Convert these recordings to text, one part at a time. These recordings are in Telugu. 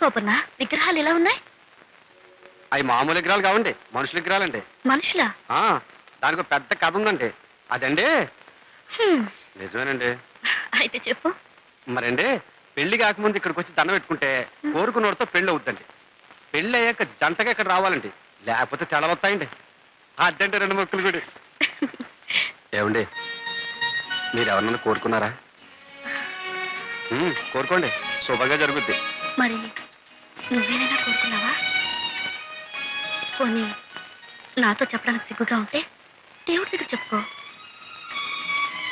గోపన్న విగ్రహాలు ఎలా ఉన్నాయి? అవి మామూలు విగ్రహాలు కావండి, మనుషుల విగ్రహాలండి. మనుషులా? దానికి పెద్ద కథ ఉందండి. అదండి నిజమేనండి. అయితే చెప్పు. మరండి పెళ్లి కాకముందు ఇక్కడికి వచ్చి దండ పెట్టుకుంటే కోరుకున్నోడితో పెళ్లి అవుద్దండి. పెళ్లి అయ్యాక జంటగా ఇక్కడ రావాలండి, లేకపోతే తెడలు వస్తాయండి. అదంటే 2 మొక్కలు కూడా. ఏమండి మీరు ఎవరన్నా కోరుకున్నారా? కోరుకోండి, శుభంగా జరుగుద్ది. మరి నువ్వేనైనా కోరుకున్నావా? పోనీ నాతో చెప్పడానికి సిగ్గుగా ఉంటే దేవుడి దగ్గర చెప్పుకో.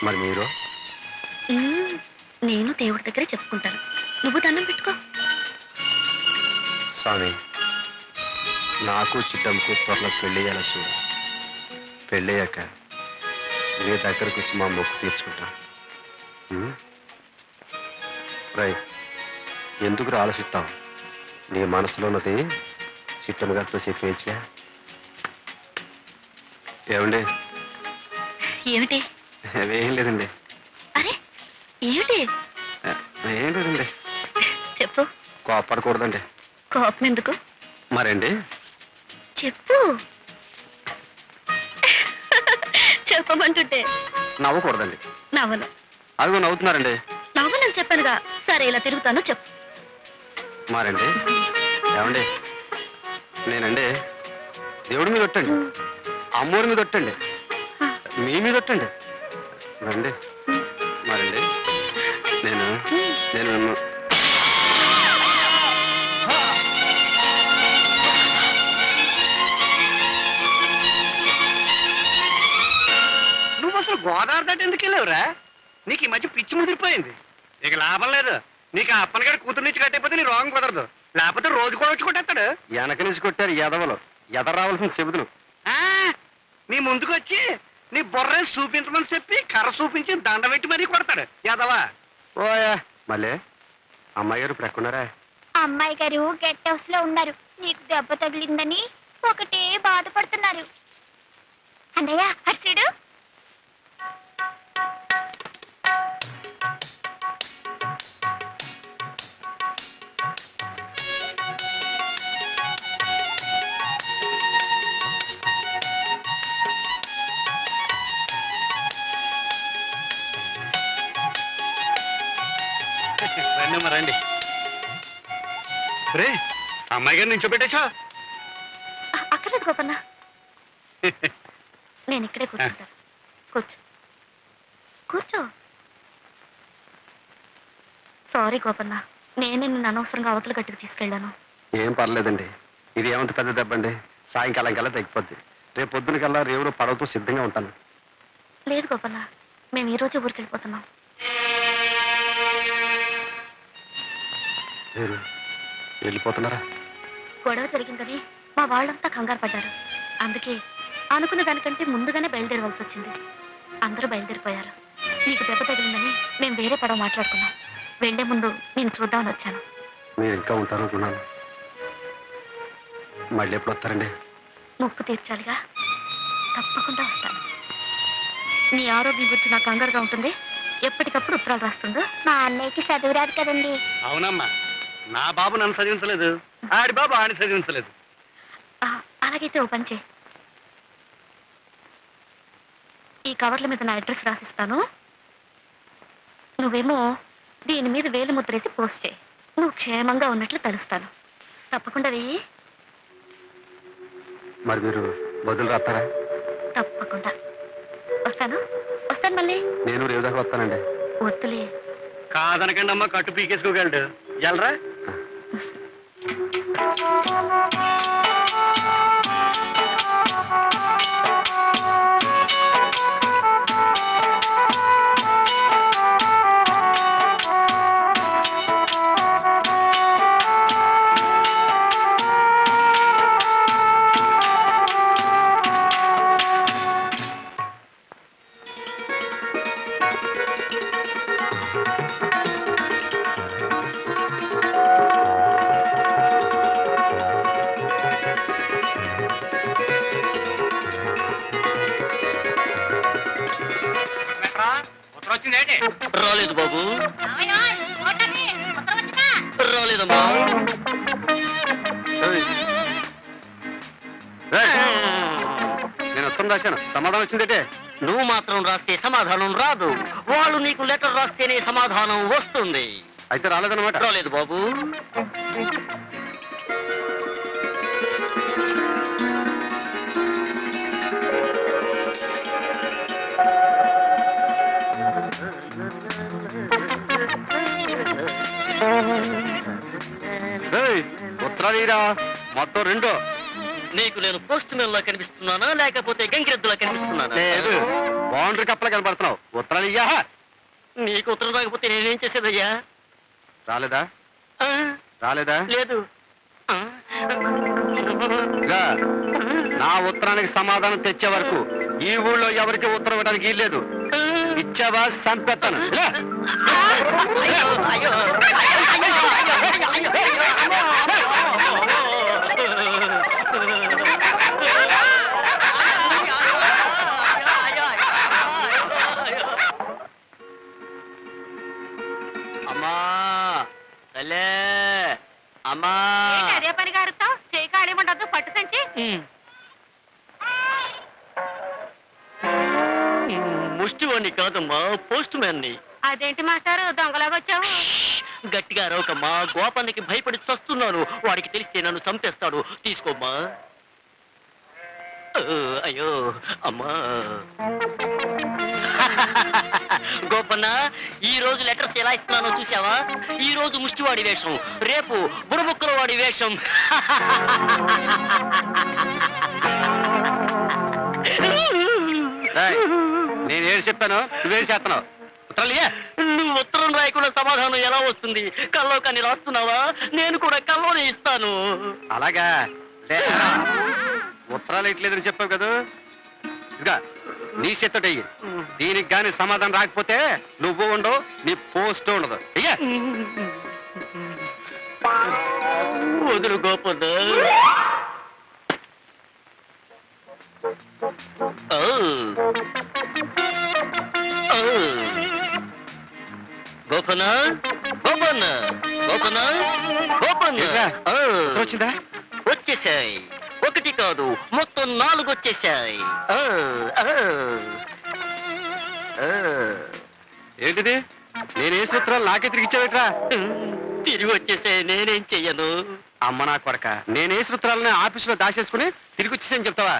మరి మీరు? నేను దేవుడి దగ్గరే చెప్పుకుంటాను, నువ్వు దండం పెట్టుకో. స్వామి, నాకు చిట్టంకు త్వరలో పెళ్ళయ్యాల చూడు. పెళ్ళయ్యాక నీ దగ్గరకు వచ్చి మా మొక్కు తీర్చుకుంటాం. రై, ఎందుకు ఆలోచిస్తావు? నీ మనసులో ఉన్నది చిట్టమ్మ గారితో చెప్పేయచ్చుగా. ఏమండి? ఏమిటి? ఏం లేదండి. అరే ఏమిటి? ఏం లేదండి. చెప్పు. కోపడకూడదండి. కోపం ఎందుకు? మరండి చెప్పు. చెప్పమంటుంటే నవ్వకూడదండి. నవ్వను. అదిగో నవ్వుతున్నారండి. నవ్వనని చెప్పానుగా. సరే ఇలా తిరుగుతాను, చెప్పు. మరండి ఏమండి, నేనండి దేవుడి మీద ఒట్టండి, అమ్మోరి మీద ఒట్టండి, మీ మీద ఒట్టండి. రండి. మరండి నేను నువ్వు అసలు గోదావరి దాటి ఎందుకు వెళ్ళావురా? నీకు ఈ మధ్య పిచ్చి ముదిరిపోయింది. ఇక లాభం లేదు. నీకు ఆ అప్పనగారి కూతురు నుంచి కట్టయిపోతే నీ రోగం కుదరదు. లేకపోతే రోజు కూడా వచ్చి కొట్టేస్తాడు. వెనక నుంచి కొట్టారు ఎదవలు. ఎద రావాల్సిన చెబుతులు నీ ముందుకు వచ్చి నీ బొర్ర చూపించమని చెప్పి కర్ర చూపించి దండ పెట్టి మరీ కొడతాడు ఎదవా. ఓయా మళ్ళీ అమ్మాయి గారు ప్రక్కున్నారా? అమ్మాయి గారు గెట్ హౌస్ లో ఉన్నారు. నీకు దెబ్బ తగిలిందని ఒకటే బాధపడుతున్నారు. అన్నయ్య అర్చుడు. రండి రండి. రే అమ్మాయి గారు నించోబెట్టేశా? అక్కర్లేదు గోపన్న, నేను ఇక్కడే కూర్చుంటాను. కూర్చో కూర్చో. సారీ గోపన్న, నేనే నిన్ను అనవసరంగా అవతల గట్టుకు తీసుకెళ్ళాను. ఏం పర్లేదండి. ఇది ఏమంత పెద్ద దెబ్బండి. సాయంకాలం కల్లా తగ్గిపోద్ది. రేపు పొద్దున కల్లా రేవులో పడవతో సిద్ధంగా ఉంటాను. లేదు గోపన్న, మేము ఈ రోజే ఊరికి వెళ్ళిపోతున్నాం. మీరు వెళ్ళిపోతున్నారా? గొడవ జరిగిందని మా వాళ్ళంతా కంగారు పడ్డారు. అందుకే అనుకున్న దానికంటే ముందుగానే బయలుదేరవలసి వచ్చింది. అందరూ బయలుదేరిపోయారు. నీకు దెబ్బ తగిలిందని మేము వేరే పడవ మాట్లాడుకున్నాం. వెళ్లే ముందు నేను చూద్దామని వచ్చాను. మీరు ఇంకా ఉంటారనుకున్నాను. మళ్ళీ ఎప్పుడు వస్తారండి? మొక్కు తీర్చాలిగా, తప్పకుండా వస్తాను. నీ ఆరోగ్యం గురించి నాకు కంగారుగా ఉంటుంది. ఎప్పటికప్పుడు ఉత్తరాలు రాస్తుందో. మా అన్నయ్యకి చదువు రాదు కదండి. అవునమ్మా, నా బాబు నన్ను చదివించలేదు, ఆడి బాబు ఆడిని చదివించలేదు. అలాగైతే ఓ పని చేయి. ఈ కవర్ల మీద నా అడ్రస్ రాసిస్తాను. నువ్వేమో దీని మీద వేలు ముద్రేసి పోస్ట్ చేయి. నువ్వు క్షేమంగా ఉన్నట్లు తెలుస్తాను. తప్పకుండా వెయ్యి. మరి మీరు బదులు రాస్తారా? తప్పకుండా వస్తాను. మళ్ళీ నేను రేవు దాకా వస్తానండి. వద్దులే. కాదనకండి అమ్మ, కట్టు పీకేసుకోగలడు. ఎల్రా. రాలేదు బాబు, రాలేదమ్మా. నేను ఉత్తరం రాశాను, సమాధానం వచ్చిందంటే. నువ్వు మాత్రం రాస్తే సమాధానం రాదు. వాళ్ళు నీకు లెటర్ రాస్తేనే సమాధానం వస్తుంది. అయితే రాలేదన్నమాట. రాలేదు బాబు. ఉత్తరాలీరా మొత్తం 2. నీకు నేను పోస్ట్ మెన్ లా కనిపిస్తున్నానా లేకపోతే గంగిరెద్దులా కనిపిస్తున్నానా? లేదు, బౌండరీ కప్పలా కనబడుతున్నావు. ఉత్తరాలియ్యా. నీకు ఉత్తరం రాకపోతే నేనేం చేసేదయ్యా? రాలేదా? ఆ, రాలేదా? లేదు. ఆ, ఇదిగా, నా ఉత్తరానికి సమాధానం తెచ్చే వరకు ఈ ఊళ్ళో ఎవరికి ఉత్తరం ఇవ్వడానికి లేదు. ఇచ్చావా సంపెత్తాను. ఇలా. అయ్యో, అయ్యో, అయ్యో, అయ్యో, అయ్యో, అయ్యో, అయ్యో. అమ్మా తల్లే, అమ్మా. అదే పనిగా అరుస్తావు? చేయి కాడేమంటద్దు, పట్టు సంచి. ముష్టివాణ్ణి కాదమ్మా, పోస్ట్ మ్యాన్ ని. అదేంటి మాస్టారు దొంగలాగా వచ్చావు? గట్టిగా అరవకమ్మా, గోపానికి భయపడి చస్తున్నాను. వాడికి తెలిస్తే నన్ను చంపేస్తాడు. తీసుకోమ్మా. అయ్యో అమ్మా. గోపన్న, ఈ రోజు లెటర్స్ ఎలా ఇస్తున్నానో చూసావా? ఈ రోజు ముష్టివాడి వేషం, రేపు బుడముక్కల వాడి వేషం. నేనేం చెప్పాను, నువ్వేం చేస్తున్నావు? ఉత్తరాలియా. నువ్వు ఉత్తరం రాయకుండా సమాధానం ఎలా వస్తుంది? కల్లో కానీ రాస్తున్నావా? నేను కూడా కల్లోనే ఇస్తాను. అలాగా? ఉత్తరాలు ఇట్లేదని చెప్పావు కదా. ఇదిగా నీ చేత్తోటయ్యి. దీనికి గాని సమాధానం రాకపోతే నువ్వు ఉండవు, నీ పోస్ట్ ఉండదు. అయ్యా వదులు గోపన్న. గోపన్న, గోపన్న, గోపన్న, గోపన్న. వచ్చిందా? వచ్చేసాయి. 1 కాదు, మొత్తం 4 వచ్చేసాయి. ఏంటిది? నేనే సూత్రాలు నాకే తిరిగి ఇచ్చావేట్రా? తిరిగి వచ్చేసాయి. నేనేం చెయ్యను. అమ్మ నా కొడక, నేనే సూత్రాలని ఆఫీసులో దాచేసుకుని తిరిగి వచ్చేసాను చెప్తావా?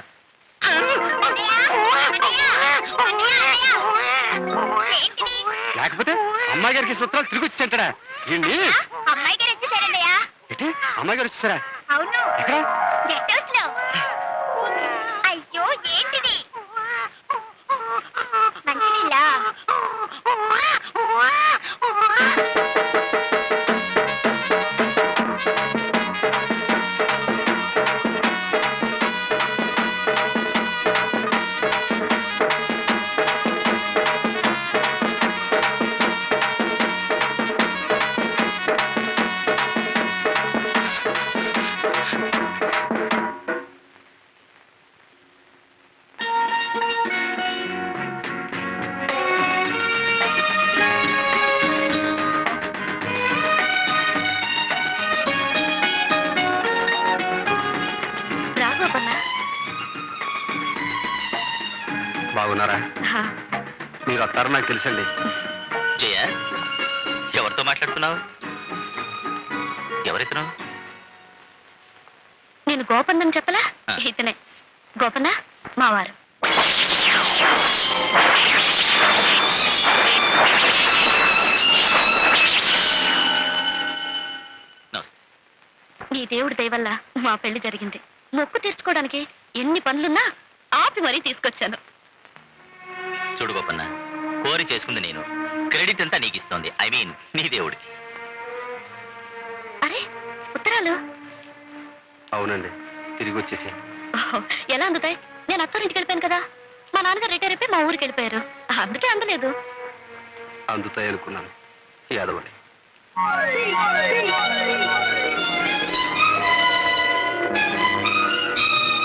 లేకపోతే అమ్మాయి గారికి సూత్రాలు తిరిగి వచ్చేసంటారా? ఏంటి అమ్మాయి గారు వచ్చేసారండయ్యా. ఏంటి అమ్మాయి గారు వచ్చేసారా? అవును, ఎక్కడ? గెస్ట్ హౌస్ లో. అయ్యో ఏంటిది? మంచినీళ్ళ? బాగున్నారా? మీరు వస్తారని నాకు తెలుసండి. జయ, ఎవరితో మాట్లాడుతున్నావు? ఎవరితను? నేను గోపన్నని చెప్పలా? ఇతనే గోపన్న, మావారు. ఈ దేవుడి దయ వల్ల మా పెళ్లి జరిగింది. మొక్కు తీర్చుకోవడానికి ఎన్ని పనులున్నా ఆపి మరీ తీసుకొచ్చాను. చూడు గోపన్న, కోరి చేసుకుంది నేను, క్రెడిట్ అంతా నీకు ఇస్తోంది. ఐ మీన్ నీ దేవుడికి. అరే ఉత్తరాలు? అవునండి, తిరిగి వచ్చేసి. ఎలా అందుతాయి? నేను అత్తూరింటికి వెళ్ళిపోయాను కదా. మా నాన్నగారు రిటైర్ అయిపోయి మా ఊరికి వెళ్ళిపోయారు, అందుకే అందలేదు. అందుతాయి అనుకున్నాను. యాదవని